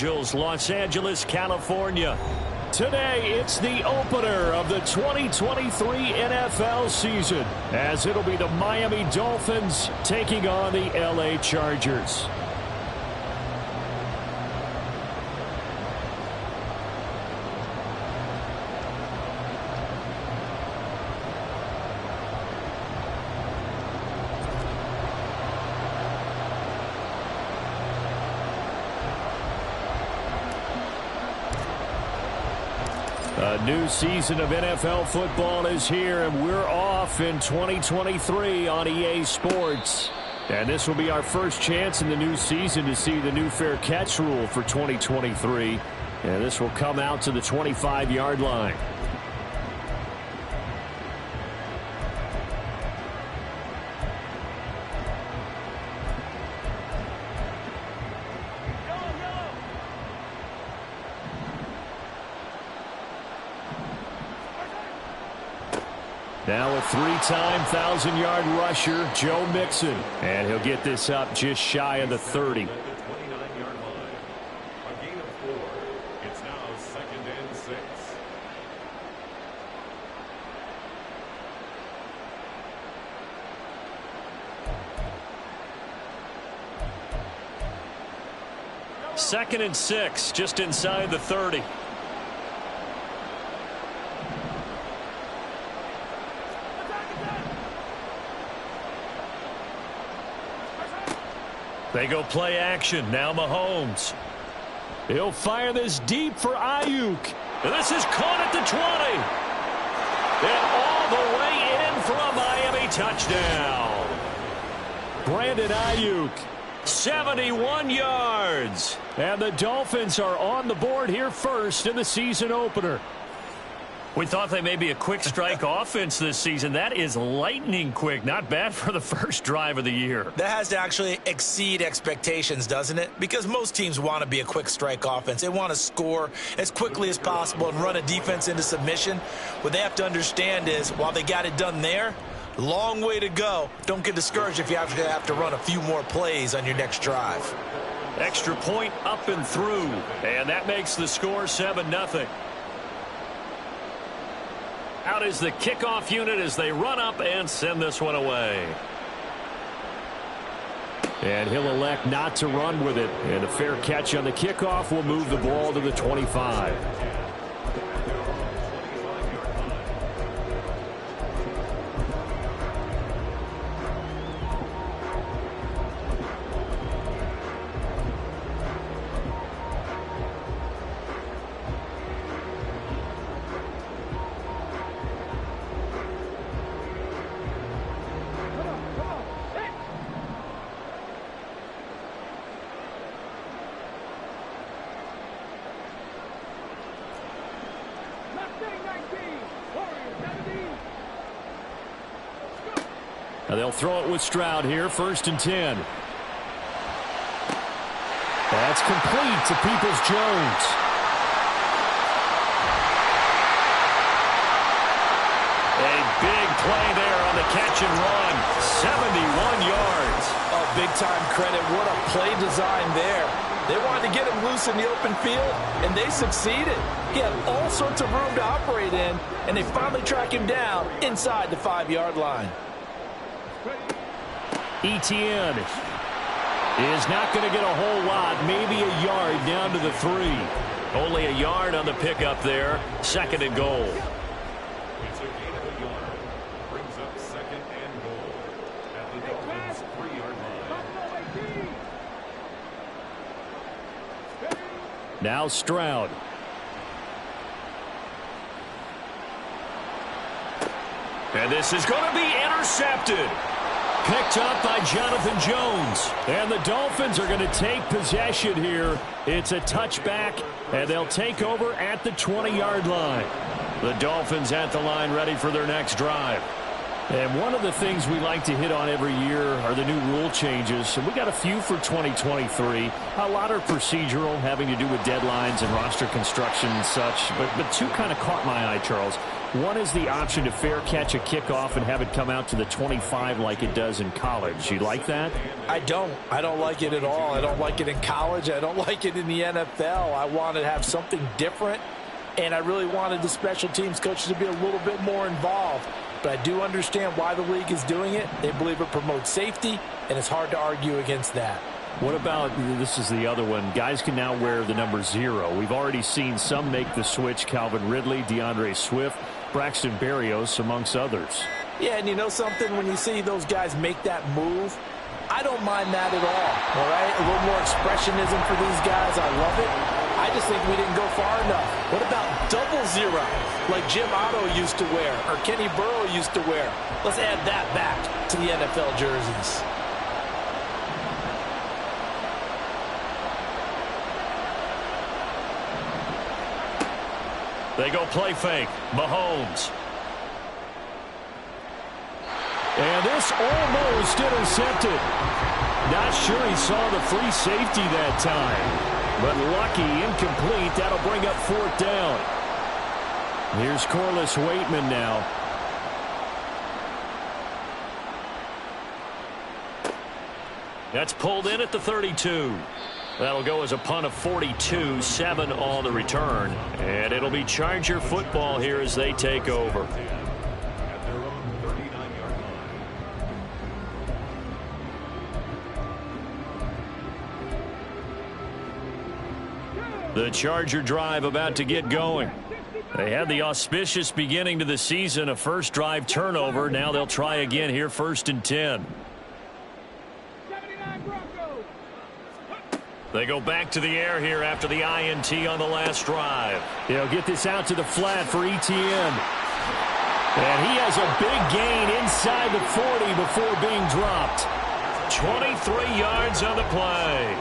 Los Angeles, California. Today, it's the opener of the 2023 NFL season, as it'll be the Miami Dolphins taking on the LA Chargers. A new season of NFL football is here, and we're off in 2023 on EA Sports. And this will be our first chance in the new season to see the new fair catch rule for 2023. And this will come out to the 25-yard line. Now a three-time 1,000-yard rusher, Joe Mixon. And he'll get this up just shy of the 30. A gain of 4. It's now 2nd and 6. Second and 6, just inside the 30. They go play action. Now Mahomes. He'll fire this deep for Ayuk. And this is caught at the 20. And all the way in for a Miami touchdown. Brandon Ayuk, 71 yards. And the Dolphins are on the board here first in the season opener. We thought they may be a quick strike offense this season. That is lightning quick. Not bad for the first drive of the year. That has to actually exceed expectations, doesn't it? Because most teams want to be a quick strike offense. They want to score as quickly as possible and run a defense into submission. What they have to understand is, while they got it done there, long way to go. Don't get discouraged if you have to run a few more plays on your next drive. Extra point up and through. And that makes the score 7-0. Out is the kickoff unit as they run up and send this one away. And he'll elect not to run with it. And a fair catch on the kickoff will move the ball to the 25. Now they'll throw it with Stroud here, 1st and 10. That's complete to Peoples-Jones. A big play there on the catch and run. 71 yards. Oh, big-time credit. What a play design there. They wanted to get him loose in the open field, and they succeeded. He had all sorts of room to operate in, and they finally track him down inside the 5-yard line. Etienne is not going to get a whole lot, maybe a yard down to the 3. Only a yard on the pickup there. 2nd and goal. It's a gain of a yard. Brings up 2nd and goal at the Dolphins' 3-yard line. Now Stroud. And this is going to be intercepted. Picked up by Jonathan Jones. And the Dolphins are going to take possession here. It's a touchback, and they'll take over at the 20-yard line. The Dolphins at the line ready for their next drive. And one of the things we like to hit on every year are the new rule changes. And we got a few for 2023. A lot are procedural, having to do with deadlines and roster construction and such. But two kind of caught my eye, Charles. One is the option to fair catch a kickoff and have it come out to the 25 like it does in college. You like that? I don't like it at all. I don't like it in college. I don't like it in the NFL. I want to have something different, and I really wanted the special teams coaches to be a little bit more involved. But I do understand why the league is doing it. They believe it promotes safety, and it's hard to argue against that. What about, this is the other one, guys can now wear the number 0. We've already seen some make the switch, Calvin Ridley, DeAndre Swift, Braxton Berrios, amongst others. Yeah, and you know something? When you see those guys make that move, I don't mind that at all right? A little more expressionism for these guys. I love it. I just think we didn't go far enough. What about double 0, like Jim Otto used to wear or Kenny Burrow used to wear? Let's add that back to the NFL jerseys. They go play fake. Mahomes. And this almost intercepted. Not sure he saw the free safety that time. But lucky, incomplete. That'll bring up 4th down. Here's Corliss Waitman now. That's pulled in at the 32. That'll go as a punt of 42, 7 on the return. And it'll be Charger football here as they take over. At their own 39-yard line. The Charger drive about to get going. They had the auspicious beginning to the season, a first drive turnover. Now they'll try again here, 1st and 10. They go back to the air here after the INT on the last drive. They'll get this out to the flat for Etienne. And he has a big gain inside the 40 before being dropped. 23 yards on the play.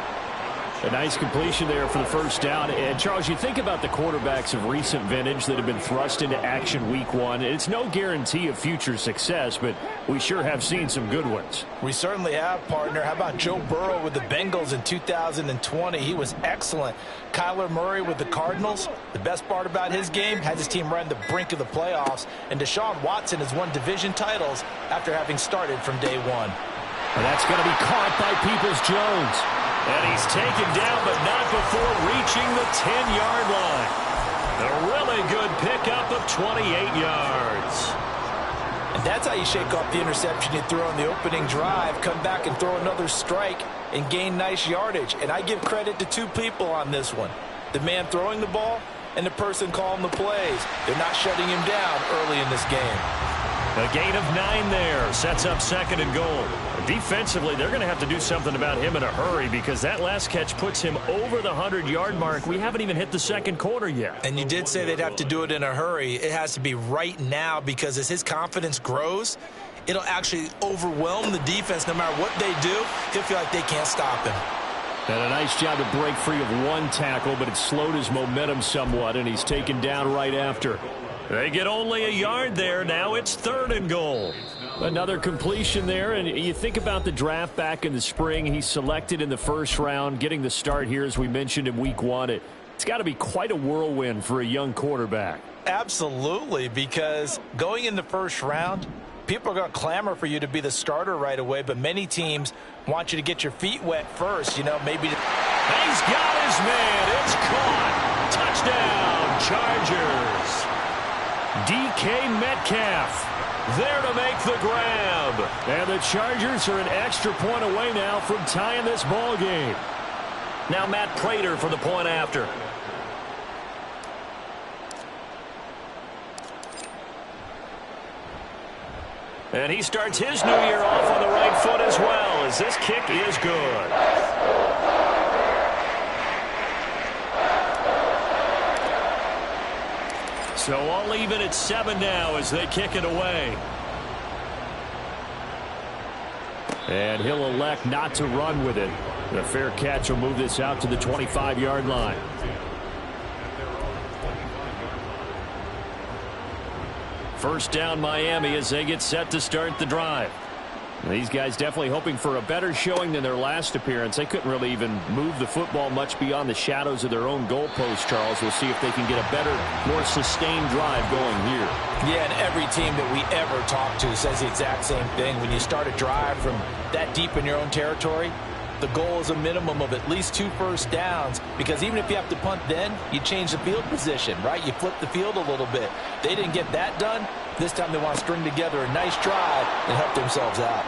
A nice completion there for the first down. And, Charles, you think about the quarterbacks of recent vintage that have been thrust into action week 1. It's no guarantee of future success, but we sure have seen some good ones. We certainly have, partner. How about Joe Burrow with the Bengals in 2020? He was excellent. Kyler Murray with the Cardinals. The best part about his game, has his team right on the brink of the playoffs. And Deshaun Watson has won division titles after having started from day 1. And that's going to be caught by Peoples-Jones. And he's taken down, but not before reaching the 10-yard line. A really good pickup of 28 yards. And that's how you shake off the interception you threw on the opening drive, come back and throw another strike and gain nice yardage. And I give credit to 2 people on this one. The man throwing the ball and the person calling the plays. They're not shutting him down early in this game. A gain of 9 there. Sets up 2nd and goal. Defensively, they're going to have to do something about him in a hurry because that last catch puts him over the 100-yard mark. We haven't even hit the 2nd quarter yet. And you did say they'd have to do it in a hurry. It has to be right now because as his confidence grows, it'll actually overwhelm the defense. No matter what they do, he'll feel like they can't stop him. And a nice job to break free of 1 tackle, but it slowed his momentum somewhat, and he's taken down right after. They get only a yard there. Now it's 3rd and goal. Another completion there, and you think about the draft back in the spring. He's selected in the 1st round, getting the start here, as we mentioned, in week 1. It's got to be quite a whirlwind for a young quarterback. Absolutely, because going in the 1st round, people are going to clamor for you to be the starter right away, but many teams want you to get your feet wet first. You know, maybe. He's got his man. It's caught. Touchdown, Chargers. DK Metcalf there to make the grab. And the Chargers are an extra point away now from tying this ball game. Now Matt Prater for the point after. And he starts his new year off on the right foot as well, as this kick is good. So all even at 7 now as they kick it away. And he'll elect not to run with it. The fair catch will move this out to the 25-yard line. First down Miami as they get set to start the drive. These guys definitely hoping for a better showing than their last appearance. They couldn't really even move the football much beyond the shadows of their own goalpost, Charles. We'll see if they can get a better, more sustained drive going here. Yeah, and every team that we ever talk to says the exact same thing. When you start a drive from that deep in your own territory, the goal is a minimum of at least 2 first downs, because even if you have to punt then, you change the field position, right? You flip the field a little bit. They didn't get that done. This time they want to string together a nice drive and help themselves out.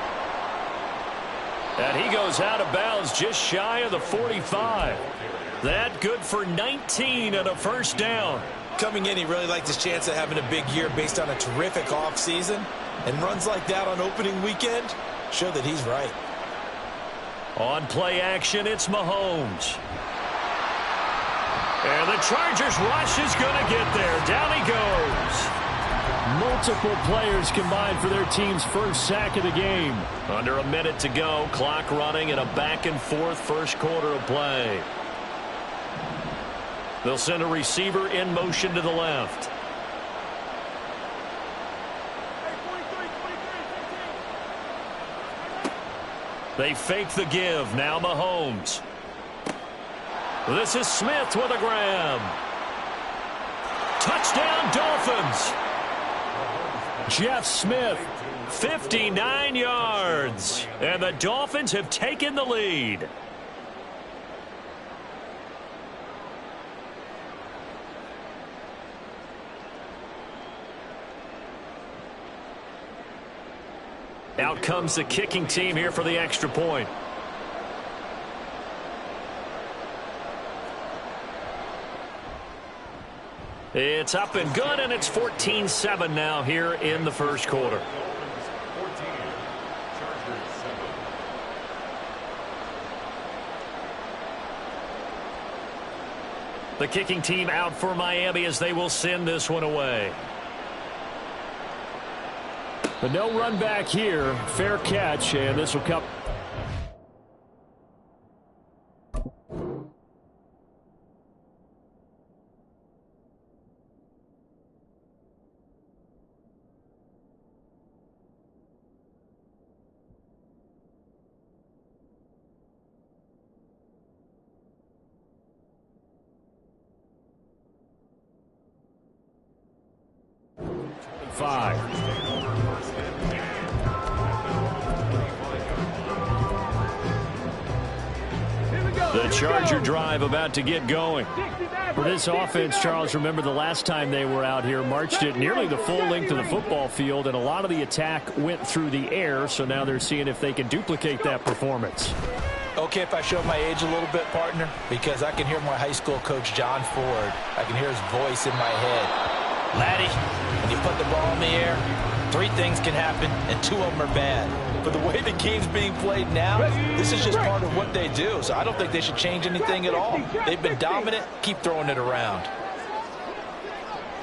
And he goes out of bounds just shy of the 45. That good for 19 and a first down. Coming in, he really liked his chance of having a big year based on a terrific offseason. And runs like that on opening weekend show that he's right. On play action, it's Mahomes. And the Chargers rush is going to get there. Down he goes. Multiple players combined for their team's first sack of the game. Under a minute to go, clock running, and a back-and-forth first quarter of play. They'll send a receiver in motion to the left. They fake the give. Now Mahomes. This is Smith with a grab. Touchdown, Dolphins. Jeff Smith, 59 yards. And the Dolphins have taken the lead. Out comes the kicking team here for the extra point. It's up and good, and it's 14-7 now here in the first quarter. The kicking team out for Miami as they will send this one away. But no run back here. Fair catch, and this will come. The Charger drive about to get going. For this offense, Charles, remember the last time they were out here, marched it nearly the full length of the football field, and a lot of the attack went through the air, so now they're seeing if they can duplicate that performance. Okay, if I show my age a little bit, partner, because I can hear my high school coach, John Ford. I can hear his voice in my head. Laddie, when you put the ball in the air, 3 things can happen, and 2 of them are bad. But the way the game's being played now, this is just part of what they do. So I don't think they should change anything at all. They've been dominant. Keep throwing it around.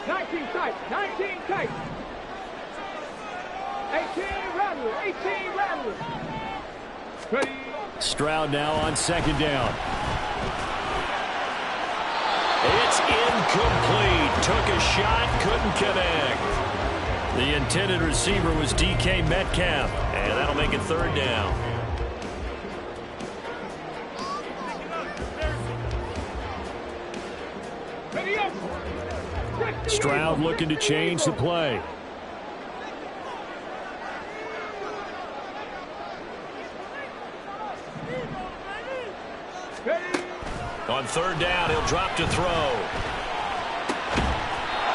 19 tight. 19 tight. 18 rattle. 18 rattle. Ready. Stroud now on second down. It's incomplete. Took a shot, couldn't connect. The intended receiver was DK Metcalf, and that'll make it third down. Stroud looking to change the play. On third down, he'll drop to throw.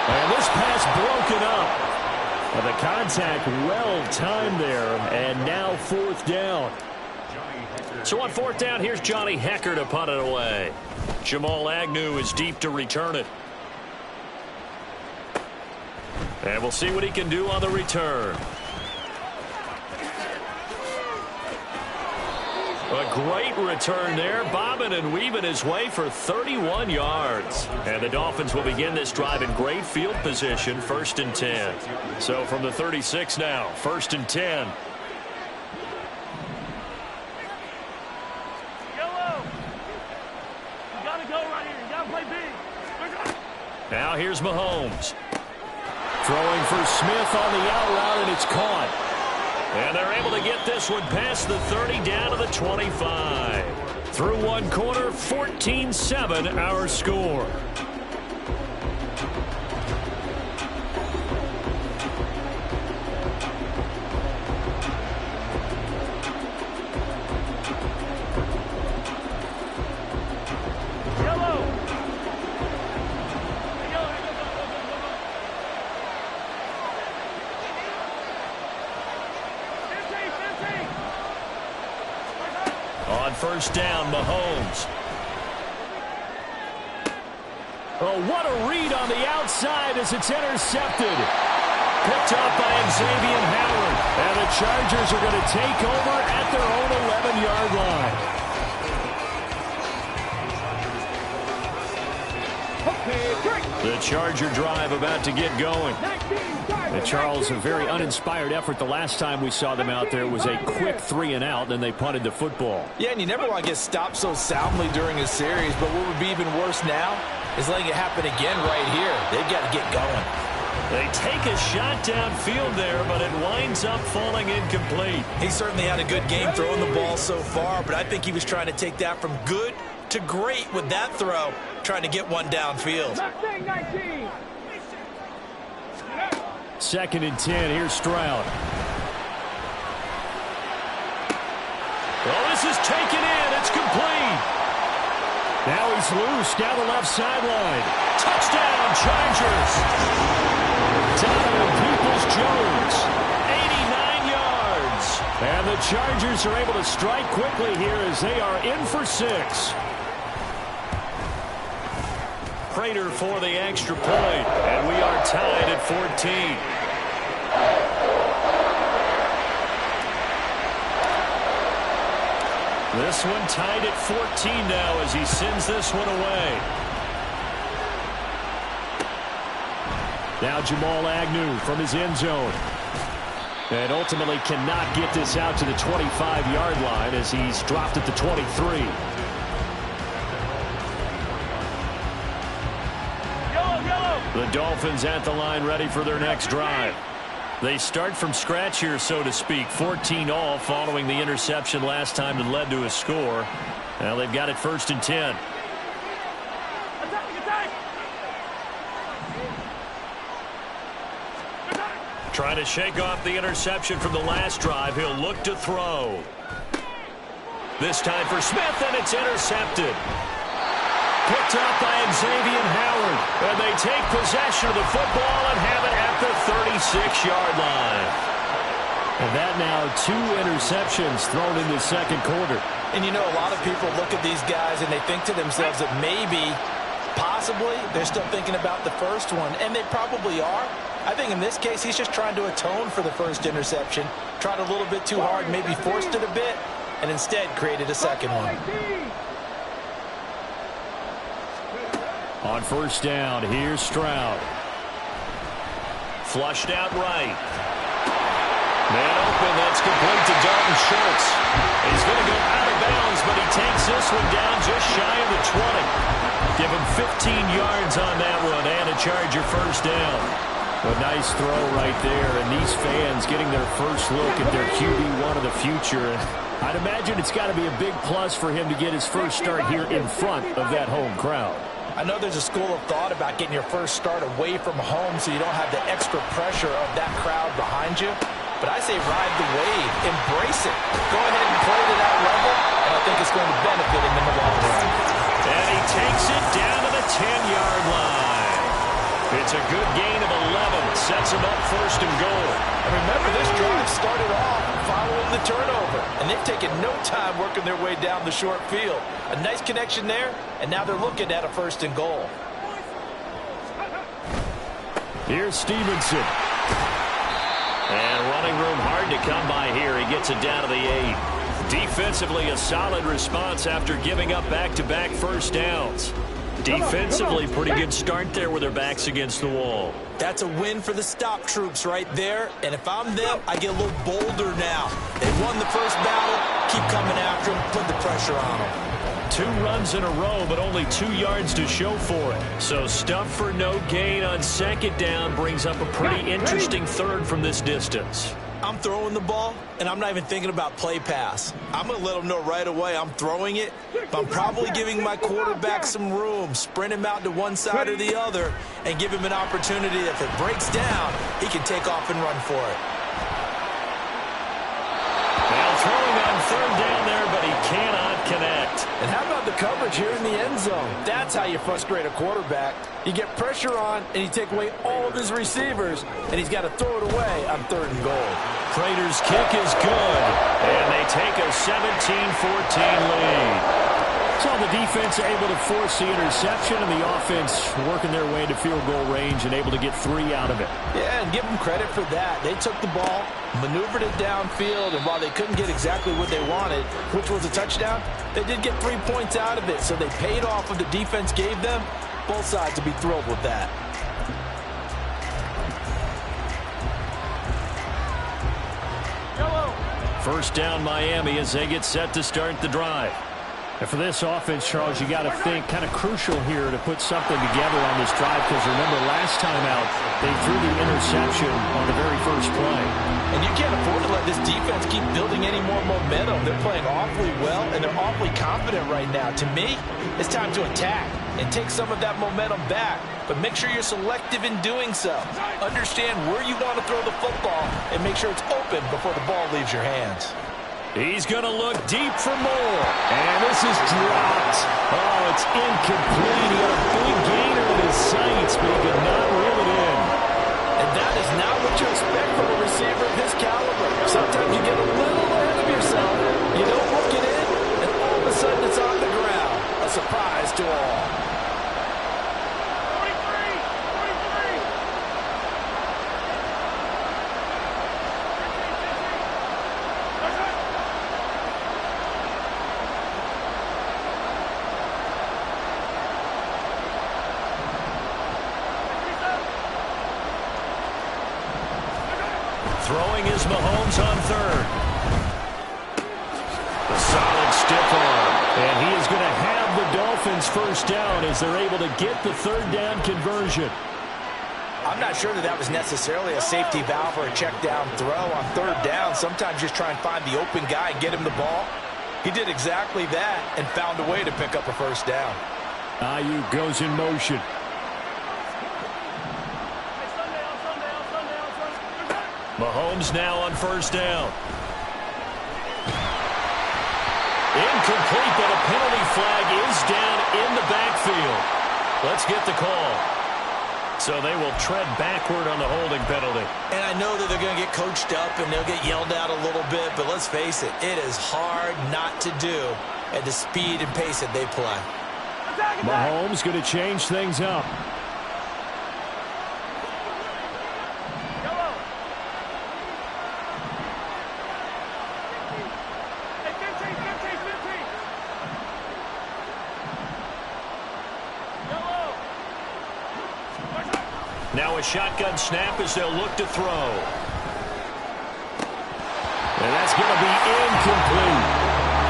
And this pass broken up. Well, the contact well-timed there, and now fourth down. So on fourth down, here's Johnny Hecker to punt it away. Jamal Agnew is deep to return it. And we'll see what he can do on the return. A great return there, bobbing and weaving his way for 31 yards. And the Dolphins will begin this drive in great field position, 1st and 10. So from the 36 now, 1st and 10. Yellow. You got to go right here. You got to play big. Now here's Mahomes. Throwing for Smith on the out route, and it's caught. And they're able to get this one past the 30 down to the 25. Through one quarter, 14-7 our score. On first down, Mahomes. Oh, what a read on the outside as it's intercepted. Picked up by Xavier Howard. And the Chargers are going to take over at their own 11-yard line. The Charger drive about to get going. And Charles, a very uninspired effort. The last time we saw them out there was a quick 3-and-out, and they punted the football. Yeah, and you never want to get stopped so soundly during a series, but what would be even worse now is letting it happen again right here. They've got to get going. They take a shot downfield there, but it winds up falling incomplete. He certainly had a good game throwing the ball so far, but I think he was trying to take that from good to great with that throw, trying to get one downfield. 2nd and 10. Here's Stroud. Well, this is taken in. It's complete. Now he's loose down the left sideline. Touchdown, Chargers. Donovan Peoples-Jones, 89 yards. And the Chargers are able to strike quickly here as they are in for 6. Prater for the extra point, and we are tied at 14. This one tied at 14 now as he sends this one away. Now Jamal Agnew from his end zone. And ultimately cannot get this out to the 25-yard line as he's dropped at the 23. The Dolphins at the line ready for their next drive. They start from scratch here, so to speak. 14-all following the interception last time that led to a score. Now they've got it 1st and 10. Trying to shake off the interception from the last drive. He'll look to throw. This time for Smith, and it's intercepted. Picked up by Xavier Howard. And they take possession of the football and have it at the 36-yard line. And that now 2 interceptions thrown in the second quarter. And you know, a lot of people look at these guys and they think to themselves that maybe, possibly, they're still thinking about the first one. And they probably are. I think in this case, he's just trying to atone for the first interception. Tried a little bit too hard, maybe forced it a bit, and instead created a second one. On first down, here's Stroud. Flushed out right. Man open, that's complete to Dalton Schultz. He's going to go out of bounds, but he takes this one down just shy of the 20. Give him 15 yards on that one and a Charger first down. A nice throw right there, and these fans getting their first look at their QB1 of the future. I'd imagine it's got to be a big plus for him to get his first start here in front of that home crowd. I know there's a school of thought about getting your first start away from home so you don't have the extra pressure of that crowd behind you. But I say ride the wave. Embrace it. Go ahead and play to that level, and I think it's going to benefit him in the long run. And he takes it down to the 10-yard line. It's a good gain of 11. Sets him up 1st and goal. And remember, this drive started off following the turnover. And they've taken no time working their way down the short field. A nice connection there, and now they're looking at a 1st and goal. Here's Stevenson. And running room hard to come by here. He gets it down to the 8. Defensively, a solid response after giving up back-to-back first downs. Defensively, pretty good start there with their backs against the wall. That's a win for the stop troops right there. And if I'm them, I get a little bolder now. They won the first battle. Keep coming after them. Put the pressure on them. 2 runs in a row, but only 2 yards to show for it. So stuff for no gain on 2nd down brings up a pretty interesting 3rd from this distance. I'm throwing the ball, and I'm not even thinking about play pass. I'm going to let them know right away I'm throwing it, but I'm probably giving my quarterback some room, sprint him out to one side or the other, and give him an opportunity that if it breaks down, he can take off and run for it. Now throwing on third down there, but he cannot connect. And how about the coverage here in the end zone? That's how you frustrate a quarterback. You get pressure on, and you take away all of his receivers, and he's got to throw it away on 3rd and goal. Prater's kick is good, and they take a 17-14 lead. So the defense able to force the interception, and the offense working their way into field goal range and able to get 3 out of it. Yeah, and give them credit for that. They took the ball, maneuvered it downfield, and while they couldn't get exactly what they wanted, which was a touchdown, they did get 3 points out of it, so they paid off what the defense gave them. Both sides to be thrilled with that. First down Miami as they get set to start the drive. And for this offense, Charles, you got to think kind of crucial here to put something together on this drive, because remember last time out they threw the interception on the very first play. And you can't afford to let this defense keep building any more momentum. They're playing awfully well, and they're awfully confident right now. To me, it's time to attack and take some of that momentum back. But make sure you're selective in doing so. Understand where you want to throw the football and make sure it's open before the ball leaves your hands. He's going to look deep for more. And this is dropped. Oh, it's incomplete. He got a big gainer in his sights, but he could not reel it in. And that is not what you expect from a receiver of his caliber. Sometimes you get a little ahead of yourself. You don't look it in, and all of a sudden it's on the ground. A surprise to all. Throwing is Mahomes on third. A solid stiff arm. And he is going to have the Dolphins first down as they're able to get the third down conversion. I'm not sure that was necessarily a safety valve or a check down throw on third down. Sometimes just try and find the open guy and get him the ball. He did exactly that and found a way to pick up a first down. Ayuk goes in motion. Mahomes now on first down. Incomplete, but a penalty flag is down in the backfield. Let's get the call. So they will tread backward on the holding penalty. And I know that they're going to get coached up and they'll get yelled at a little bit, but let's face it, it is hard not to do at the speed and pace that they play. Mahomes going to change things up. Now a shotgun snap as they'll look to throw. And that's going to be incomplete.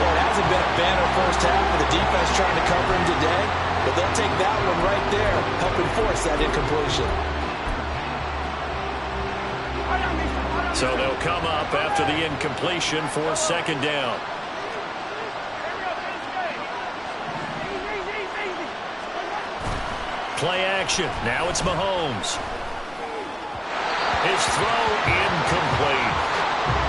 Well, it hasn't been a banner first half for the defense trying to cover him today, but they'll take that one right there, helping force that incompletion. So they'll come up after the incompletion for second down. Play action. Now it's Mahomes. His throw incomplete.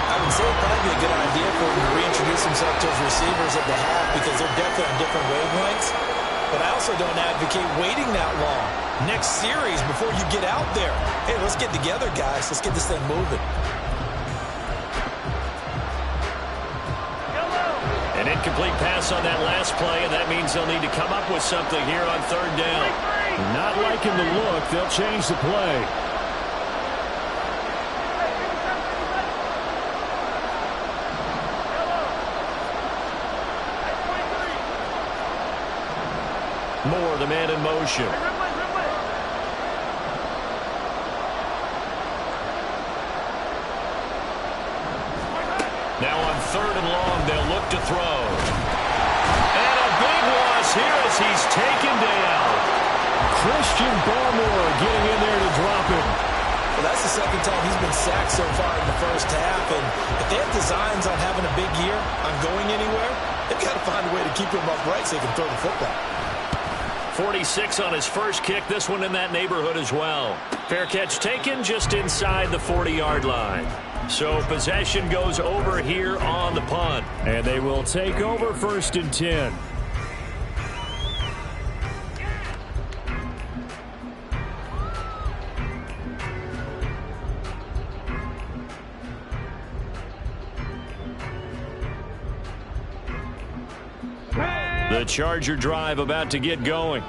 I would say it'd probably be a good idea for him to reintroduce himself to his receivers at the half because they're definitely on different wavelengths. But I also don't advocate waiting that long. Next series before you get out there. Hey, let's get together, guys. Let's get this thing moving. An incomplete pass on that last play, and that means they'll need to come up with something here on third down. Not liking the look. They'll change the play. Moore, the man in motion. Now on third and long, they'll look to throw. And a big loss here as he's taken down. Christian Barmore getting in there to drop him. Well, that's the second time he's been sacked so far in the first half. And if they have designs on having a big year, on going anywhere, they've got to find a way to keep him upright so he can throw the football. 46 on his first kick. This one in that neighborhood as well. Fair catch taken just inside the 40-yard line. So possession goes over here on the punt. And they will take over 1st and 10. The Charger drive about to get going.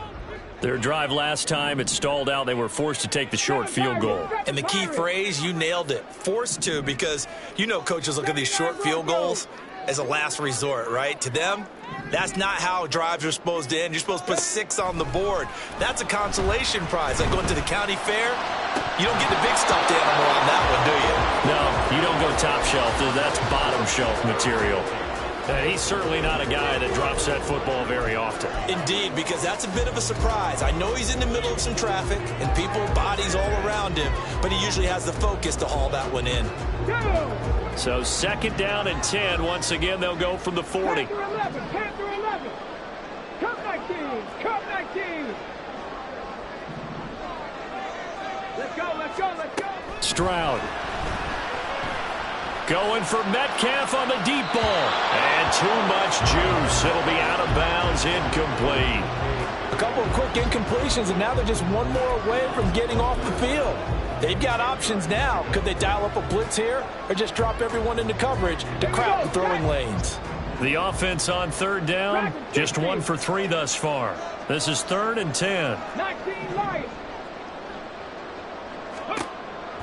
Their drive last time, it stalled out. They were forced to take the short field goal. And the key phrase, you nailed it, forced to, because you know coaches look at these short field goals as a last resort, right? To them, that's not how drives are supposed to end. You're supposed to put 6 on the board. That's a consolation prize. Like going to the county fair, you don't get the big stuffed animal on that one, do you? No, you don't go top shelf. That's bottom shelf material. And he's certainly not a guy that drops that football very often. Indeed, because that's a bit of a surprise. I know he's in the middle of some traffic and people, bodies all around him, but he usually has the focus to haul that one in. So 2nd down and 10. Once again, they'll go from the 40. Panther 11. Come 19. Come 19. Let's go, let's go, let's go. Stroud. Going for Metcalf on the deep ball. And too much juice. It'll be out of bounds, incomplete. A couple of quick incompletions, and now they're just one more away from getting off the field. They've got options now. Could they dial up a blitz here or just drop everyone into coverage to crowd the throwing lanes? The offense on 3rd down, just 1 for 3 thus far. This is 3rd and 10. 19 Lions.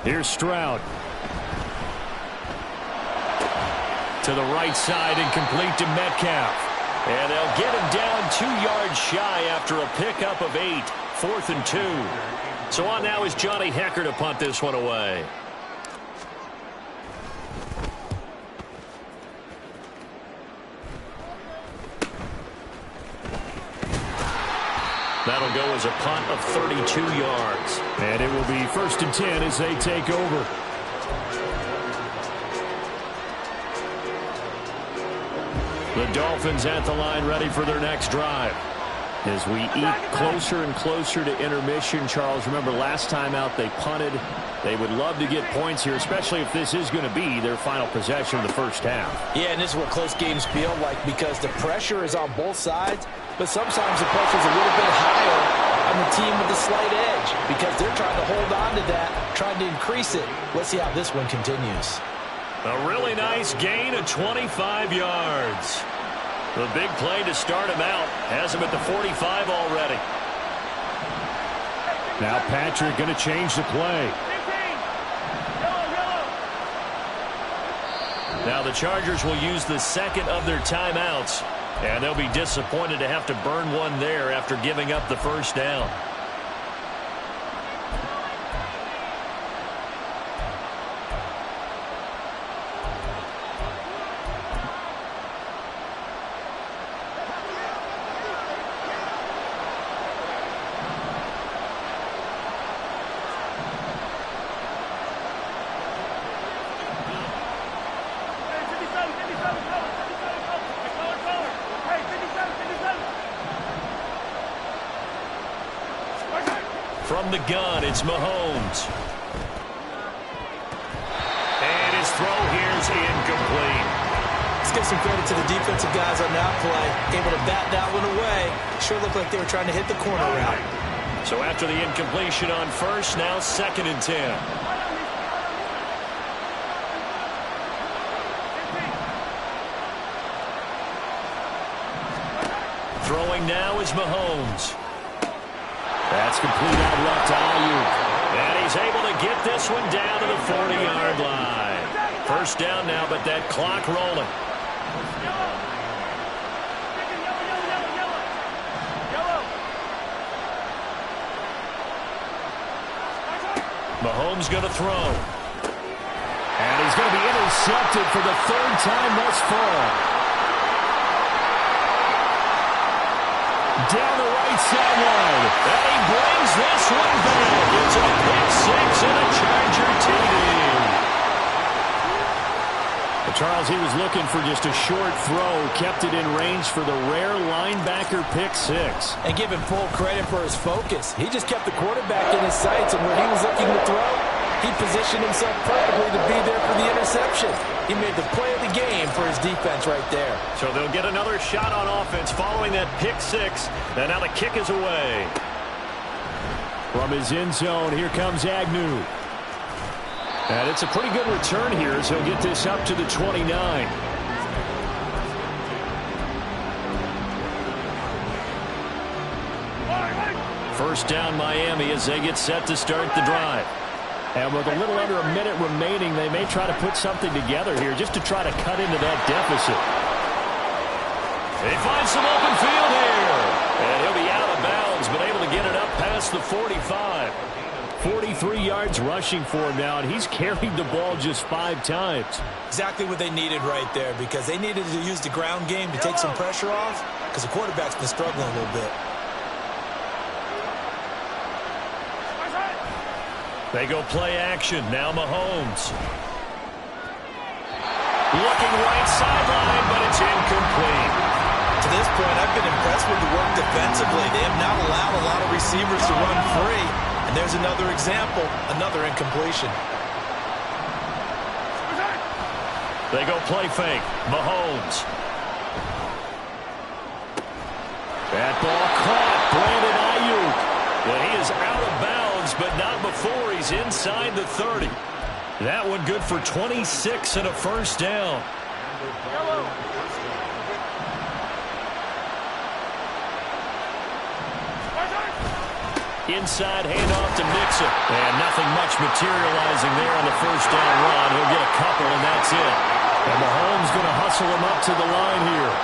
Here's Stroud. To the right side and complete to Metcalf. And they'll get him down 2 yards shy after a pickup of 8. 4th and 2. So on now is Johnny Hecker to punt this one away. That'll go as a punt of 32 yards. And it will be 1st and 10 as they take over. The Dolphins at the line ready for their next drive. As we eat closer and closer to intermission, Charles, remember last time out they punted. They would love to get points here, especially if this is going to be their final possession of the first half. Yeah, and this is what close games feel like because the pressure is on both sides, but sometimes the pressure is a little bit higher on the team with the slight edge because they're trying to hold on to that, trying to increase it. Let's see how this one continues. A really nice gain of 25 yards. The big play to start him out. Has him at the 45 already. Now Patrick going to change the play. Now the Chargers will use the 2nd of their timeouts. And they'll be disappointed to have to burn one there after giving up the 1st down. From the gun, it's Mahomes. And his throw here is incomplete. Let's give some credit to the defensive guys on that play. Able to bat that one away. Sure looked like they were trying to hit the corner route. So after the incompletion on 1st, now 2nd and 10. Throwing now is Mahomes. That's complete out left to Ayuk. And he's able to get this one down to the 40-yard line. 1st down now, but that clock rolling. Mahomes going to throw. And he's going to be intercepted for the 3rd time thus far. Down the right sideline. And he brings this one back. It's a pick 6 and a Charger Charles, he was looking for just a short throw, kept it in range for the rare linebacker pick six. And give him full credit for his focus. He just kept the quarterback in his sights, and where he was looking to throw, he positioned himself perfectly to be there for the interception. He made the play of the game for his defense right there. So they'll get another shot on offense following that pick six. And now the kick is away. From his end zone, here comes Agnew. And it's a pretty good return here as he'll get this up to the 29. First down Miami as they get set to start the drive. And with a little under a minute remaining, they may try to put something together here just to try to cut into that deficit. They find some open field here. And he'll be out of bounds, but able to get it up past the 45. 43 yards rushing for him now, and he's carried the ball just 5 times. Exactly what they needed right there, because they needed to use the ground game to take some pressure off, because the quarterback's been struggling a little bit. They go play action. Now Mahomes. Looking right sideline, but it's incomplete. To this point, I've been impressed with the work defensively. They have not allowed a lot of receivers to run free. And there's another example, another incompletion. They go play fake. Mahomes. That ball caught. Brandon Ayuk. And he is out of bounds, but not before he's inside the 30. That one good for 26 and a first down. Inside handoff to Mixon. And nothing much materializing there on the first down run. He'll get a couple, and that's it. And Mahomes going to hustle him up to the line here.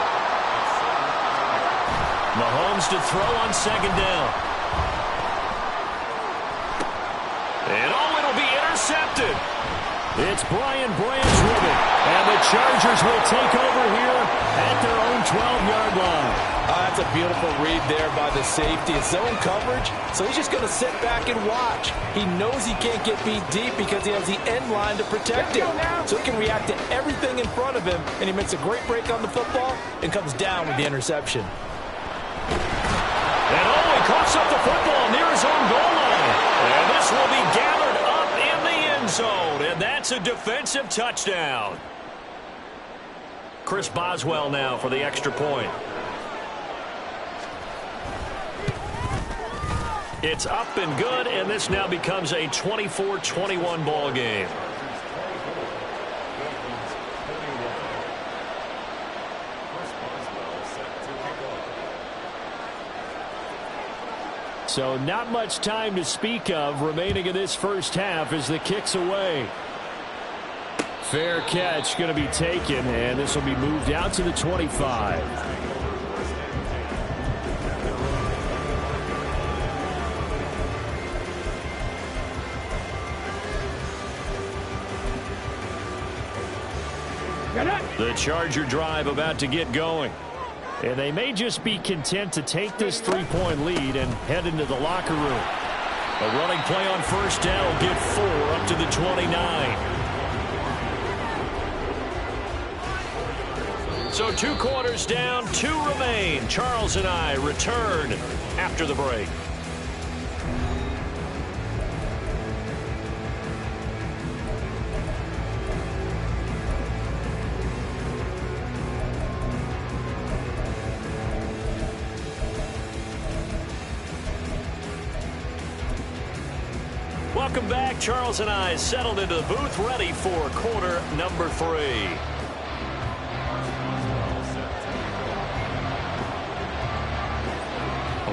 Mahomes to throw on second down. And it'll be intercepted. It's Brian Branch with it. And the Chargers will take over here at their own 12-yard line. That's a beautiful read there by the safety. It's zone coverage, so he's just going to sit back and watch. He knows he can't get beat deep because he has the end line to protect him. So he can react to everything in front of him, and he makes a great break on the football and comes down with the interception. And he coughs up the football near his own goal line. And this will be gathered up in the end zone, and that's a defensive touchdown. Chris Boswell now for the extra point. It's up and good, and this now becomes a 24-21 ball game. So not much time to speak of remaining in this first half as the kick's away. Fair catch going to be taken, and this will be moved out to the 25. The Charger drive about to get going. And they may just be content to take this 3-point lead and head into the locker room. A running play on first down will get 4 up to the 29. So 2 quarters down, 2 remain. Charles and I return after the break. Welcome back. Charles and I settled into the booth, ready for quarter number 3.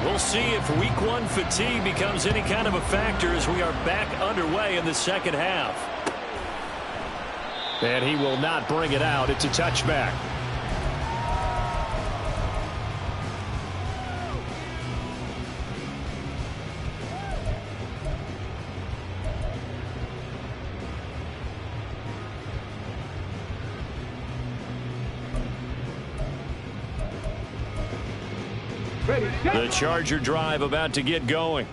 We'll see if week 1 fatigue becomes any kind of a factor as we are back underway in the second half. And he will not bring it out. It's a touchback. The Charger drive about to get going.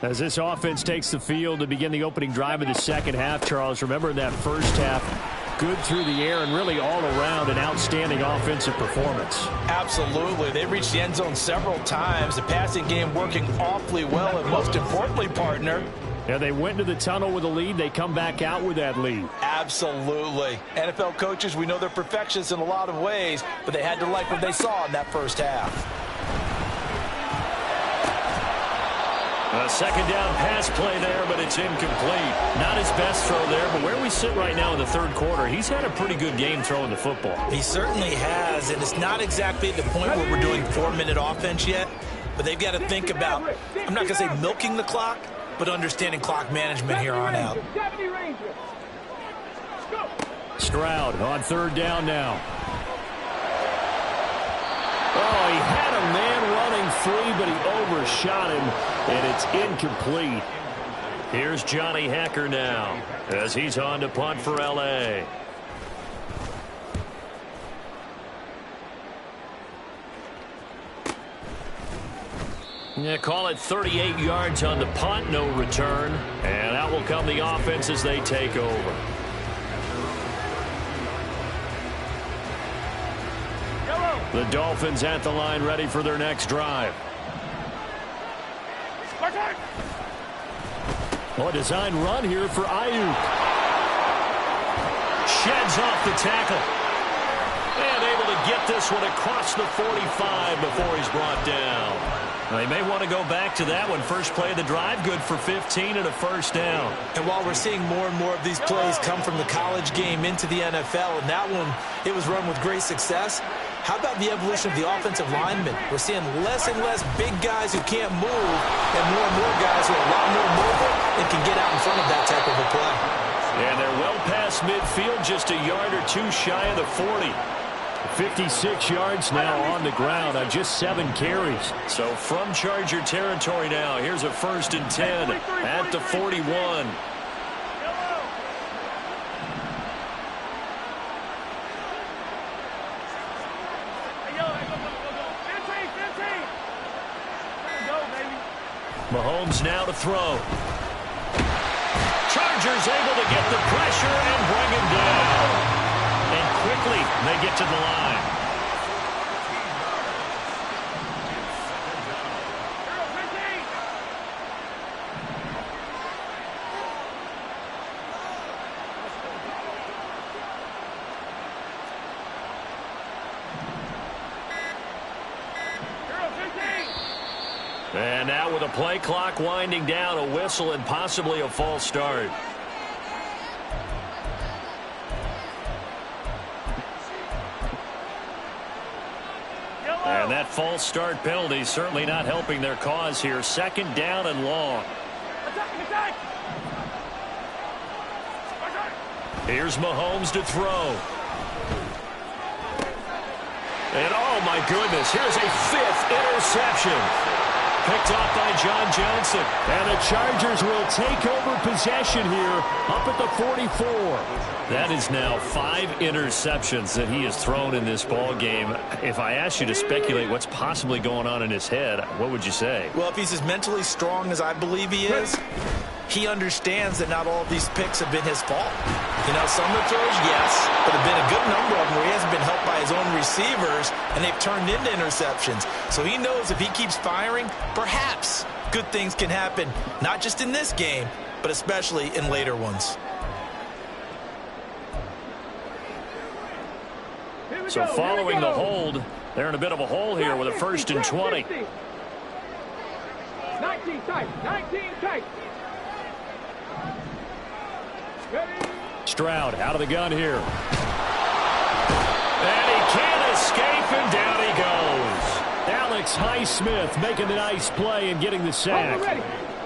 As this offense takes the field to begin the opening drive of the second half, Charles, remember in that first half, good through the air and really all around an outstanding offensive performance. Absolutely. They reached the end zone several times. The passing game working awfully well, and most importantly, partner, Yeah, they went to the tunnel with a lead. They come back out with that lead. absolutely. NFL coaches, we know they're perfectionists in a lot of ways, but they had to like what they saw in that first half. A second down pass play there, but it's incomplete. Not his best throw there, but where we sit right now in the third quarter, he's had a pretty good game throwing the football. He certainly has, and it's not exactly at the point where we're doing 4-minute offense yet, but they've got to think about, I'm not going to say milking the clock, but understanding clock management here on out. Stroud on third down now. Oh, he had a man running free, but he overshot him, and it's incomplete. Here's Johnny Hacker now as he's on to punt for L.A. Yeah, call it 38 yards on the punt, no return. And out will come the offense as they take over. The Dolphins at the line ready for their next drive. Oh, a design run here for Ayuk. Sheds off the tackle. And able to get this one across the 45 before he's brought down. They may want to go back to that one. First play of the drive, good for 15 and a first down. And while we're seeing more and more of these plays come from the college game into the NFL, and that one, it was run with great success, how about the evolution of the offensive linemen? We're seeing less and less big guys who can't move and more guys who are a lot more mobile and can get out in front of that type of a play. And they're well past midfield, just a yard or two shy of the 40. 56 yards now on the ground on just 7 carries. So from Charger territory now, here's a 1st and 10 at the 41. Mahomes now to throw. Chargers able to get the pressure and bring him down. And quickly they get to the line. And now with a play clock winding down, a whistle and possibly a false start. And that false start penalty certainly not helping their cause here. 2nd down and long. Here's Mahomes to throw. And oh my goodness, here's a 5th interception. Picked off by John Johnson. And the Chargers will take over possession here up at the 44. That is now 5 interceptions that he has thrown in this ball game. If I asked you to speculate what's possibly going on in his head, what would you say? Well, if he's as mentally strong as I believe he is, he understands that not all of these picks have been his fault. You know, some of the throws, yes, but there have been a good number of them where he hasn't been helped by his own receivers, and they've turned into interceptions. So he knows if he keeps firing, perhaps good things can happen, not just in this game, but especially in later ones. So following the hold, they're in a bit of a hole here with a 1st and 20. 19 tight, 19 tight. Stroud out of the gun here. And he can't escape, and down he goes. Alex Highsmith making the nice play and getting the sack.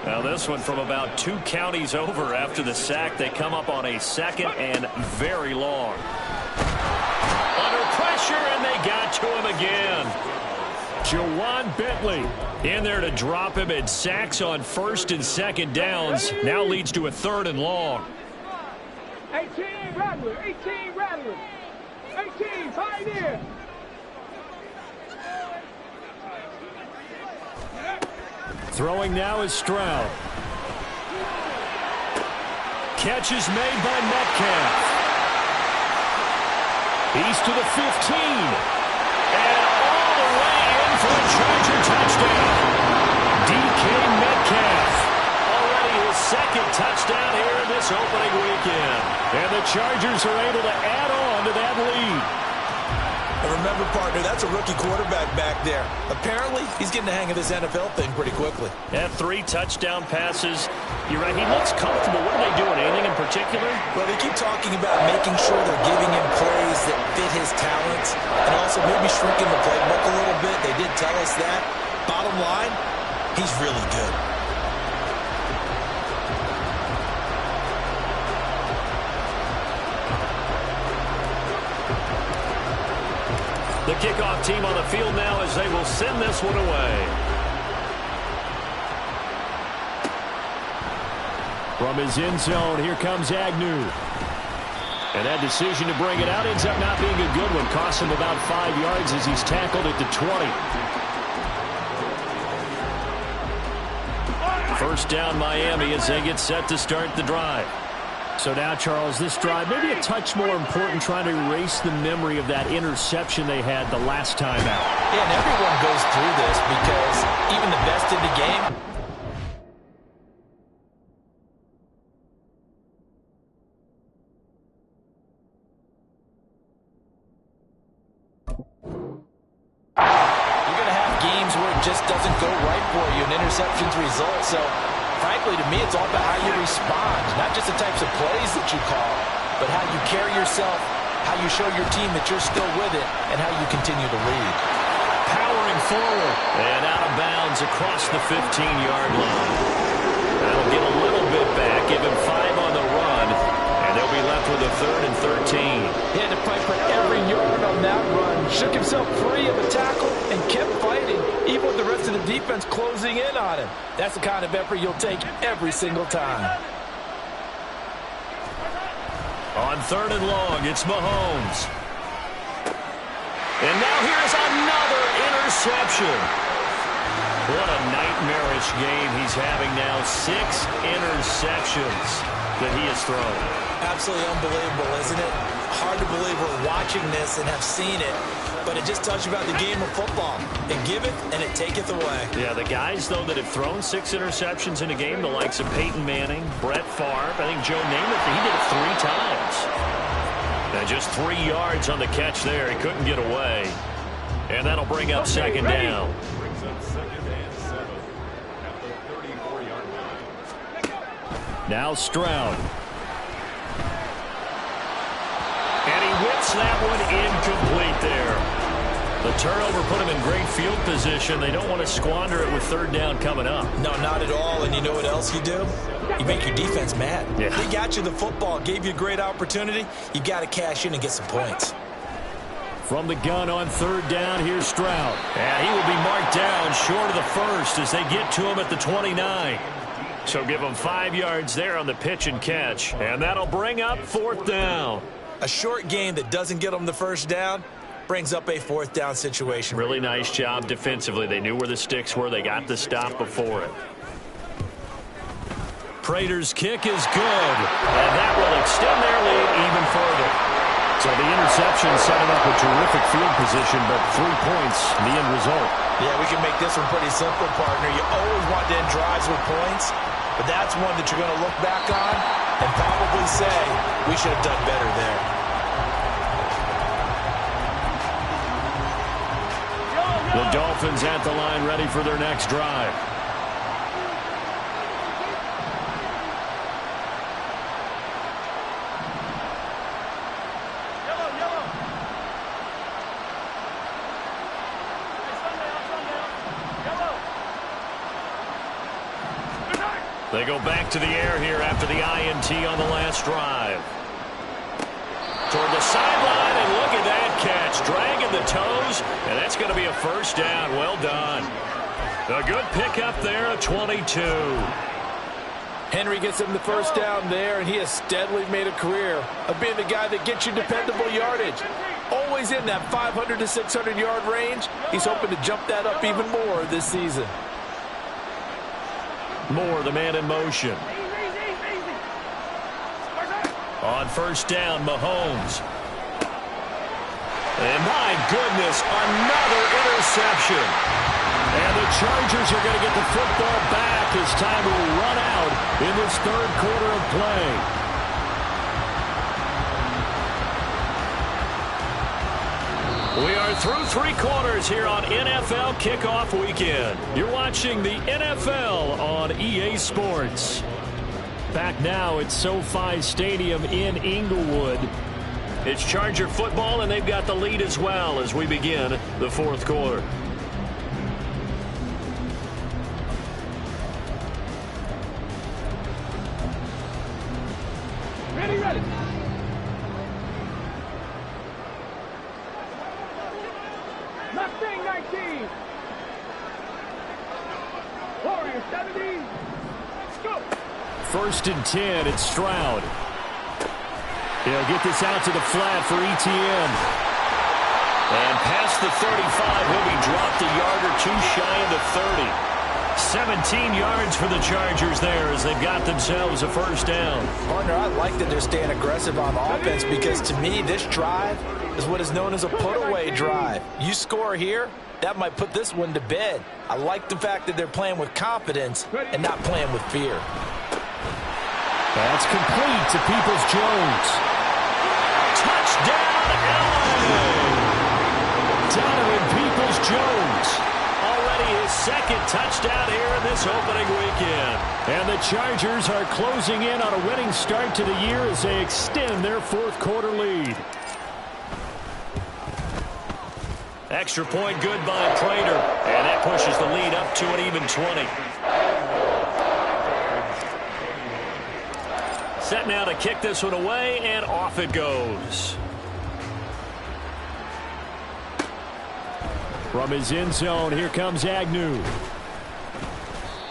Now this one from about 2 counties over after the sack. They come up on a 2nd and very long. Under pressure, and they got to him again. Jawan Bentley in there to drop him, and sacks on 1st and 2nd downs. Now leads to a 3rd and long. 18 Rattler, 18 Rattler, 18 Pioneer. Throwing now is Stroud. Catch is made by Metcalf. He's to the 15. And all the way in for a Charger touchdown. DK Metcalf. Already his second touchdown here in this opening weekend. And the Chargers are able to add on to that lead. And remember, partner, that's a rookie quarterback back there. Apparently, he's getting the hang of this NFL thing pretty quickly. Yeah, 3 touchdown passes. You're right, he looks comfortable. What are they doing? Anything in particular? Well, they keep talking about making sure they're giving him plays that fit his talents and also maybe shrinking the playbook a little bit. They did tell us that. Bottom line, he's really good. The kickoff team on the field now as they will send this one away. From his end zone, here comes Agnew. And that decision to bring it out ends up not being a good one. Costs him about 5 yards as he's tackled at the 20. First down Miami as they get set to start the drive. So now, Charles, this drive maybe a touch more important, trying to erase the memory of that interception they had the last time out. Yeah, and everyone goes through this because even the best in the game, you're going to have games where it just doesn't go right for you, and interceptions result. So frankly, to me, it's all about how you respond, not just the types of plays that you call, but how you carry yourself, how you show your team that you're still with it, and how you continue to lead. Powering forward and out of bounds across the 15-yard line. That'll get a little bit back, give him 5 on the run, and they'll be left with a 3rd and 13. He had to fight for every yard on that run. Shook himself free of a tackle and kept fighting, even with the rest of the defense closing in on him. That's the kind of effort you'll take every single time. On 3rd and long, it's Mahomes. And now here's another interception. What a nightmarish game he's having now. 6 interceptions that he has thrown. Absolutely unbelievable, isn't it? Hard to believe we're watching this and have seen it, but it just tells you about the game of football. It giveth and it taketh away. Yeah, the guys, though, that have thrown 6 interceptions in a game, the likes of Peyton Manning, Brett Favre, I think Joe Namath, he did it 3 times. And just 3 yards on the catch there. He couldn't get away. And that'll bring up second down. Brings up 2nd and 7 at the 34-yard line. Now Stroud. And he whips that one incomplete there. The turnover put him in great field position. They don't want to squander it with 3rd down coming up. No, not at all. And you know what else you do? You make your defense mad. Yeah. They got you the football, gave you a great opportunity. You got to cash in and get some points. From the gun on 3rd down, here's Stroud. And he will be marked down short of the first as they get to him at the 29. So give him 5 yards there on the pitch and catch. And that'll bring up 4th down. A short game that doesn't get them the first down brings up a 4th down situation. Really nice job defensively. They knew where the sticks were. They got the stop before it. Prater's kick is good, and that will extend their lead even further. So the interception setting up a terrific field position, but 3 points, the end result. Yeah, we can make this one pretty simple, partner. You always want to end drives with points, but that's one that you're going to look back on and probably say, we should have done better there. The Dolphins at the line, ready for their next drive. They go back to the air here after the INT on the last drive. Toward the sideline, and look at that catch. Dragging the toes, and that's going to be a first down. Well done. A good pickup there, a 22. Henry gets him the first down there, and he has steadily made a career of being the guy that gets you dependable yardage. Always in that 500 to 600-yard range. He's hoping to jump that up even more this season. Moore, the man in motion. On first down, Mahomes. And my goodness, another interception. And the Chargers are going to get the football back as time will run out in this third quarter of play. We are through three quarters here on NFL Kickoff Weekend. You're watching the NFL on EA Sports. Back now at SoFi Stadium in Inglewood. It's Charger football, and they've got the lead as well as we begin the fourth quarter. Ready. Mustang 19. Warrior 70. Let's go. 1st and 10, it's Stroud. He'll get this out to the flat for Etienne. And past the 35, he'll be dropped a yard or two shy of the 30. 17 yards for the Chargers there as they've got themselves a first down. Partner, I like that they're staying aggressive on offense because to me, this drive is what is known as a put-away drive. You score here, that might put this one to bed. I like the fact that they're playing with confidence and not playing with fear. That's complete to Peoples-Jones. Touchdown, LA! Donovan Peoples-Jones. Already his second touchdown here in this opening weekend. And the Chargers are closing in on a winning start to the year as they extend their fourth quarter lead. Extra point good by Prater. And that pushes the lead up to an even 20. Set now to kick this one away, and off it goes. From his end zone, here comes Agnew.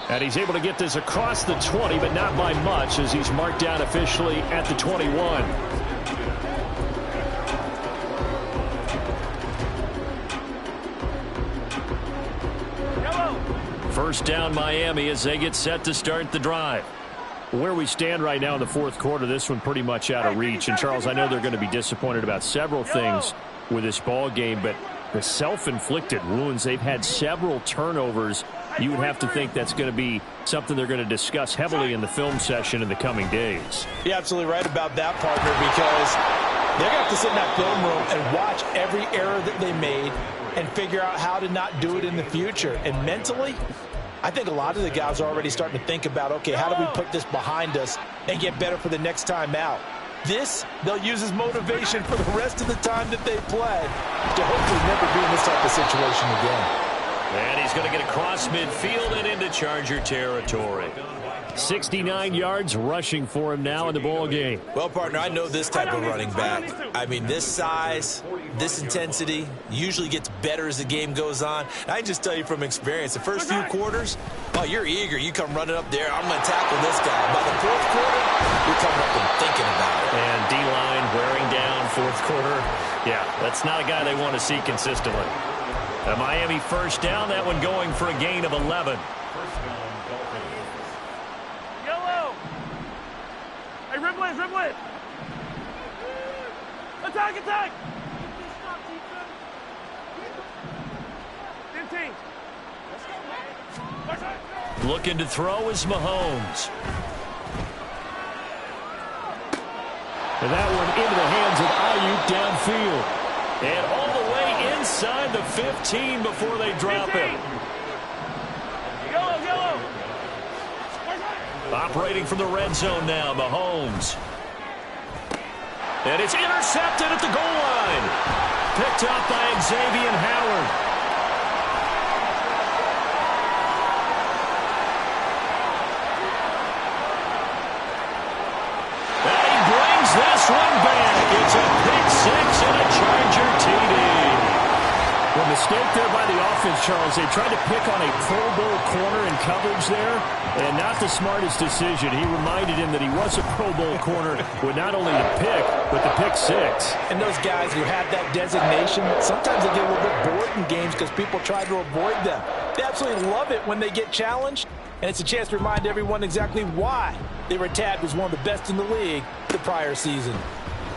And he's able to get this across the 20, but not by much as he's marked down officially at the 21. First down Miami as they get set to start the drive. Where we stand right now in the fourth quarter, this one pretty much out of reach. And, Charles, I know they're going to be disappointed about several things with this ball game, but the self-inflicted wounds, they've had several turnovers. You would have to think that's going to be something they're going to discuss heavily in the film session in the coming days. You're absolutely right about that, partner, because they're going to have to sit in that film room and watch every error that they made and figure out how to not do it in the future. And mentally, I think a lot of the guys are already starting to think about, okay, how do we put this behind us and get better for the next time out? This, they'll use as motivation for the rest of the time that they play to hopefully never be in this type of situation again. And he's going to get across midfield and into Charger territory. 69 yards rushing for him now in the ball game. Well, partner, I know this type of running back. I mean, this size, this intensity usually gets better as the game goes on. I can just tell you from experience, the first few quarters, oh, you're eager. You come running up there, I'm going to tackle this guy. By the fourth quarter, you're coming up and thinking about it. And D-line wearing down fourth quarter. Yeah, that's not a guy they want to see consistently. A Miami first down, that one going for a gain of 11. Riblet! Attack! 15. Looking to throw is Mahomes. And that one into the hands of Ayuk downfield. And all the way inside the 15 before they drop 15. it. Yellow! Operating from the red zone now, Mahomes. And it's intercepted at the goal line. Picked up by Xavier Howard. And he brings this one back. It's a pick six and a Charger TD. Well, mistake there by the offense, Charles. They tried to pick on a Pro Bowl corner in coverage there, and not the smartest decision. He reminded him that he was a Pro Bowl corner with not only the pick, but the pick six. And those guys who have that designation, sometimes they get a little bit bored in games because people try to avoid them. They absolutely love it when they get challenged, and it's a chance to remind everyone exactly why they were tabbed as one of the best in the league the prior season.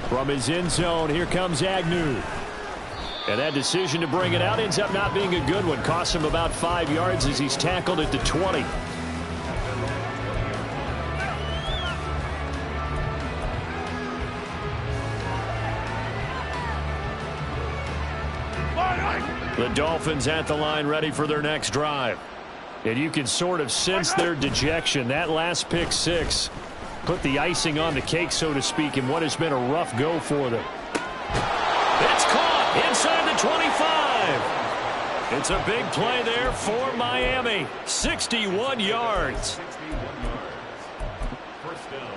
From his end zone, here comes Agnew. And that decision to bring it out ends up not being a good one. Costs him about 5 yards as he's tackled at the 20. The Dolphins at the line ready for their next drive. And you can sort of sense their dejection. That last pick six put the icing on the cake, so to speak, in what has been a rough go for them. It's caught inside the 25. It's a big play there for Miami. 61 yards. First down,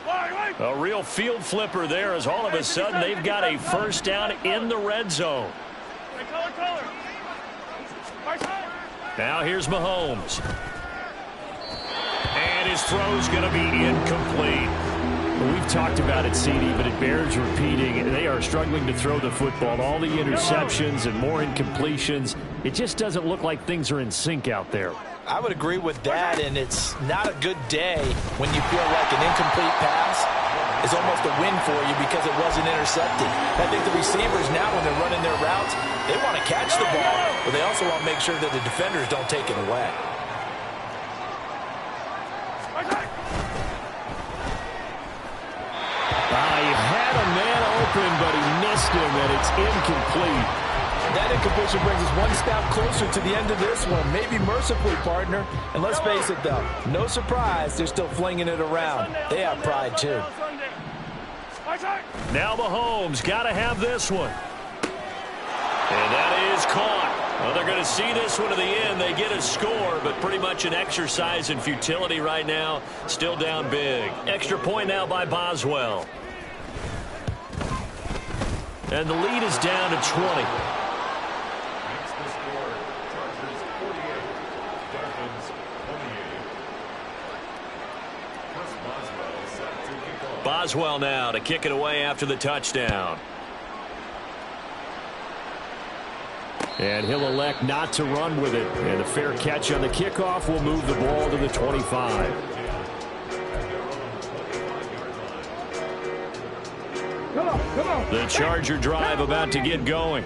Miami. A real field flipper there as all of a sudden they've got a first down in the red zone. Now here's Mahomes. And his throw's going to be incomplete. We've talked about it, CD, but it bears repeating. They are struggling to throw the football. All the interceptions and more incompletions. It just doesn't look like things are in sync out there. I would agree with that, and it's not a good day when you feel like an incomplete pass is almost a win for you because it wasn't intercepted. I think the receivers now, when they're running their routes, they want to catch the ball, but they also want to make sure that the defenders don't take it away. He had a man open, but he missed him, and it's incomplete. That incompletion brings us one step closer to the end of this one. Maybe mercifully, partner. And let's face it, though, no surprise, they're still flinging it around. They have pride, too. Now Mahomes got to have this one. And that is caught. Well, they're going to see this one to the end. They get a score, but pretty much an exercise in futility right now. Still down big. Extra point now by Boswell. And the lead is down to 20. Makes the score. Chargers 48. Dolphins 28. Chris Boswell set to kick off. Boswell now to kick it away after the touchdown. And he'll elect not to run with it. And a fair catch on the kickoff will move the ball to the 25. The Charger drive about to get going.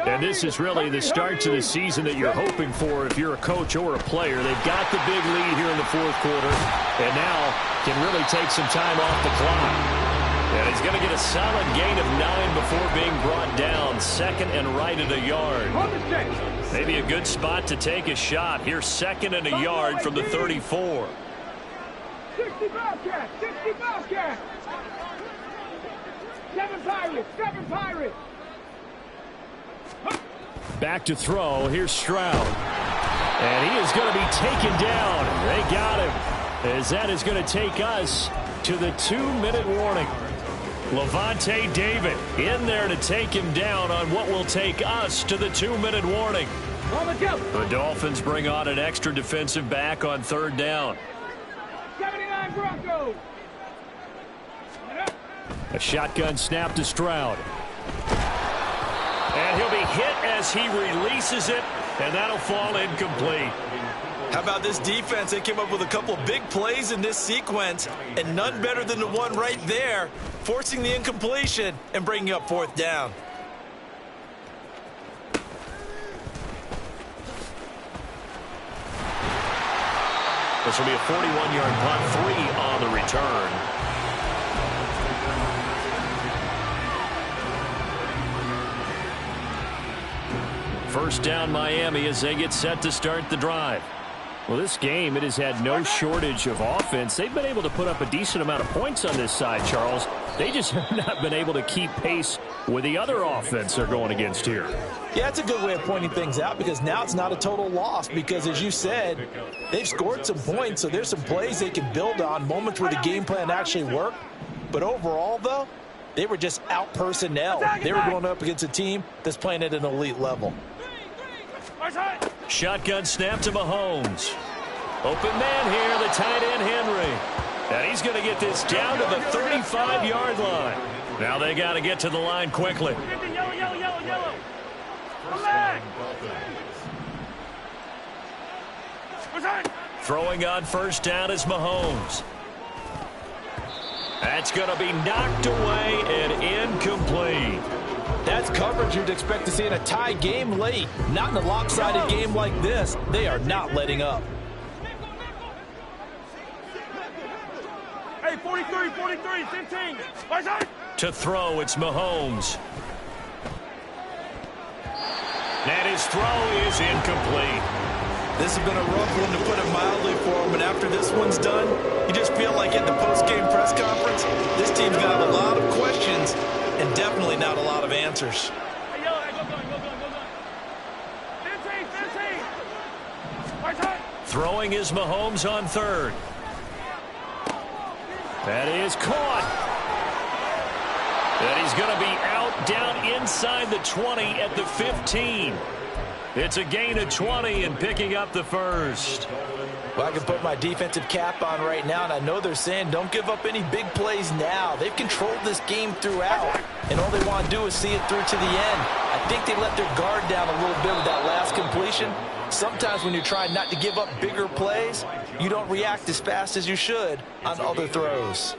And this is really the start to the season that you're hoping for if you're a coach or a player. They've got the big lead here in the fourth quarter and now can really take some time off the clock. And he's going to get a solid gain of 9 before being brought down. Second and right at a yard. Maybe a good spot to take a shot. Here's second and a yard from the 34. 60 Bobcat, 60 Bobcat. 7 Pirates, 7 Pirates. Back to throw. Here's Stroud. And he is going to be taken down. They got him. As that is going to take us to the 2-minute warning. Levante David in there to take him down on what will take us to the 2-minute warning. The Dolphins bring on an extra defensive back on third down. 79 Broncos. A shotgun snap to Stroud. And he'll be hit as he releases it, and that'll fall incomplete. How about this defense? They came up with a couple of big plays in this sequence, and none better than the one right there, forcing the incompletion and bringing up fourth down. This will be a 41-yard punt, 3 on the return. First down Miami as they get set to start the drive. Well, this game, it has had no shortage of offense. They've been able to put up a decent amount of points on this side, Charles. They just have not been able to keep pace with the other offense they're going against here. Yeah, it's a good way of pointing things out because now it's not a total loss because, as you said, they've scored some points, so there's some plays they can build on, moments where the game plan actually worked. But overall, though, they were just out-personnel. They were going up against a team that's playing at an elite level. Shotgun snap to Mahomes. Open man here, the tight end Henry. And he's going to get this down to the 35-yard line. Now they got to get to the line quickly. Yellow. Come back. Throwing on first down is Mahomes. That's going to be knocked away and incomplete. That That's coverage you'd expect to see in a tie game late. Not in a lopsided game like this. They are not letting up. Hey, 43, 15. Right side. To throw, it's Mahomes. And his throw is incomplete. This has been a rough one, to put it mildly, for him. And after this one's done, you just feel like at the post-game press conference, this team's got a lot of questions and definitely not a lot of answers. Hey, yo, hey, go gun. 15. Right side. Throwing is Mahomes on third. That is caught. And he's going to be out down inside the 20 at the 15. It's a gain of 20 and picking up the first. Well, I can put my defensive cap on right now, and I know they're saying don't give up any big plays now. They've controlled this game throughout, and all they want to do is see it through to the end. I think they let their guard down a little bit with that last completion. Sometimes when you're trying not to give up bigger plays, you don't react as fast as you should on other throws.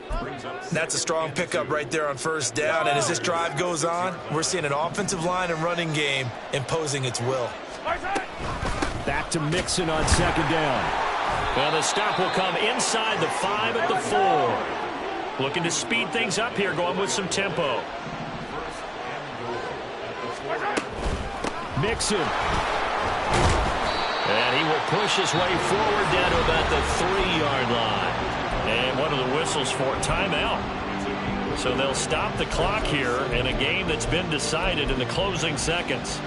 That's a strong pickup right there on first down, and as this drive goes on, we're seeing an offensive line and running game imposing its will. Back to Mixon on second down. Well, the stop will come inside the 5 at the 4. Looking to speed things up here, going with some tempo. Mixon. And he will push his way forward down to about the 3-yard line. And one of the whistles for timeout. So they'll stop the clock here in a game that's been decided in the closing seconds.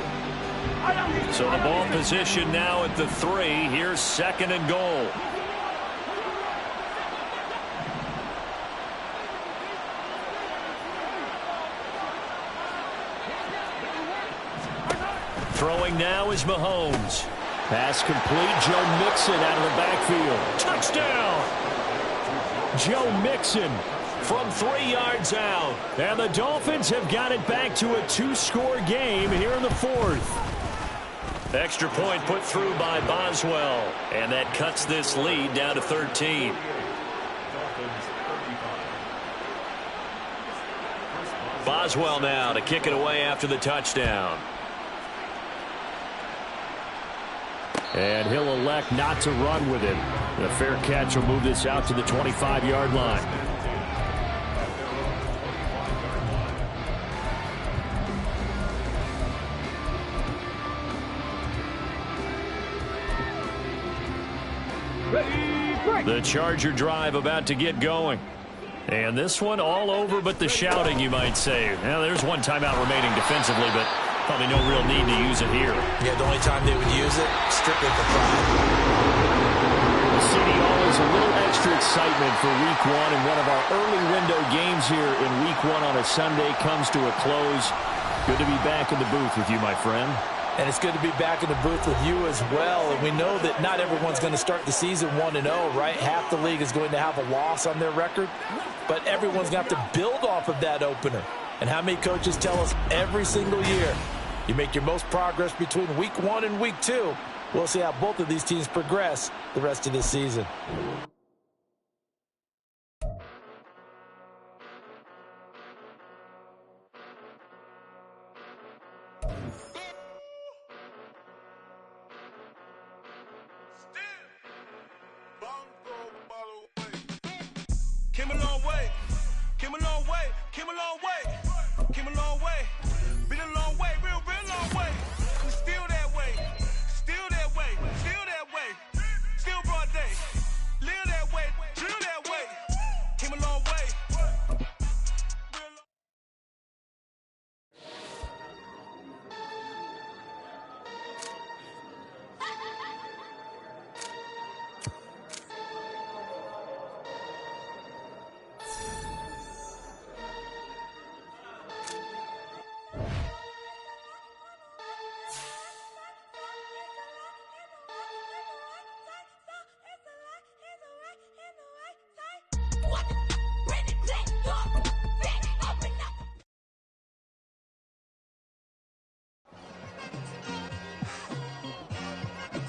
So the ball position now at the 3. Here's second and goal. Throwing now is Mahomes. Pass complete. Joe Mixon out of the backfield. Touchdown! Joe Mixon from 3 yards out. And the Dolphins have got it back to a 2-score game here in the 4th. Extra point put through by Boswell. And that cuts this lead down to 13. Boswell now to kick it away after the touchdown. And he'll elect not to run with it. The fair catch will move this out to the 25-yard line. The Charger drive about to get going. And this one all over but the shouting, you might say. Now, there's one timeout remaining defensively, but probably no real need to use it here. Yeah, the only time they would use it, strictly for pride. CD, always a little extra excitement for Week 1, and one of our early window games here in Week 1 on a Sunday comes to a close. Good to be back in the booth with you, my friend. And it's good to be back in the booth with you as well. And we know that not everyone's going to start the season 1-0, right? Half the league is going to have a loss on their record. But everyone's going to have to build off of that opener. And how many coaches tell us every single year, you make your most progress between Week 1 and Week 2. We'll see how both of these teams progress the rest of this season. Came a long way, came a long way, came a long way, came a long way, been a long way, real long way. We still that way, still that way, still that way, still broad day, live that way, drill that way, came a long way.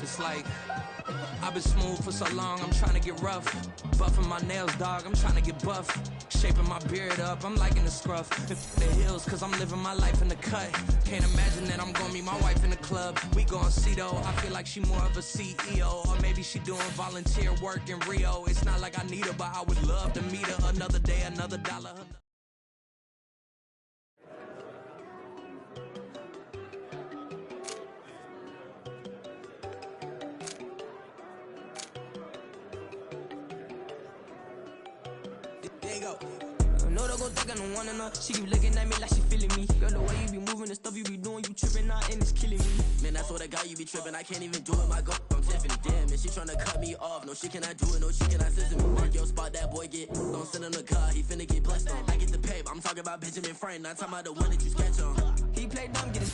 Just like I've been smooth for so long, I'm trying to get rough. Buffing my nails, dog, I'm trying to get buff. Shaping my beard up, I'm liking the scruff. The hills, cause I'm living my life in the cut. Can't imagine that I'm gonna meet my wife in the club. We gon' see though, I feel like she more of a CEO. Or maybe she doing volunteer work in Rio. It's not like I need her, but I would love to meet her. Another day, another dollar. I know they gon' think I don't wanna know. She keep looking at me like she feeling me. Girl, the way you be moving, the stuff you be doing, you tripping out and it's killing me. Man, I swear to God, you be tripping. I can't even do it. My girl, I'm Tiffany. Damn, and she tryna cut me off. No, she cannot do it. No, she cannot listen me. Mark your spot, that boy get. Don't send him the car. He finna get blessed on. I get the paper. I'm talking about Benjamin Franklin. Not talking about the one that you sketch on. He play dumb, get his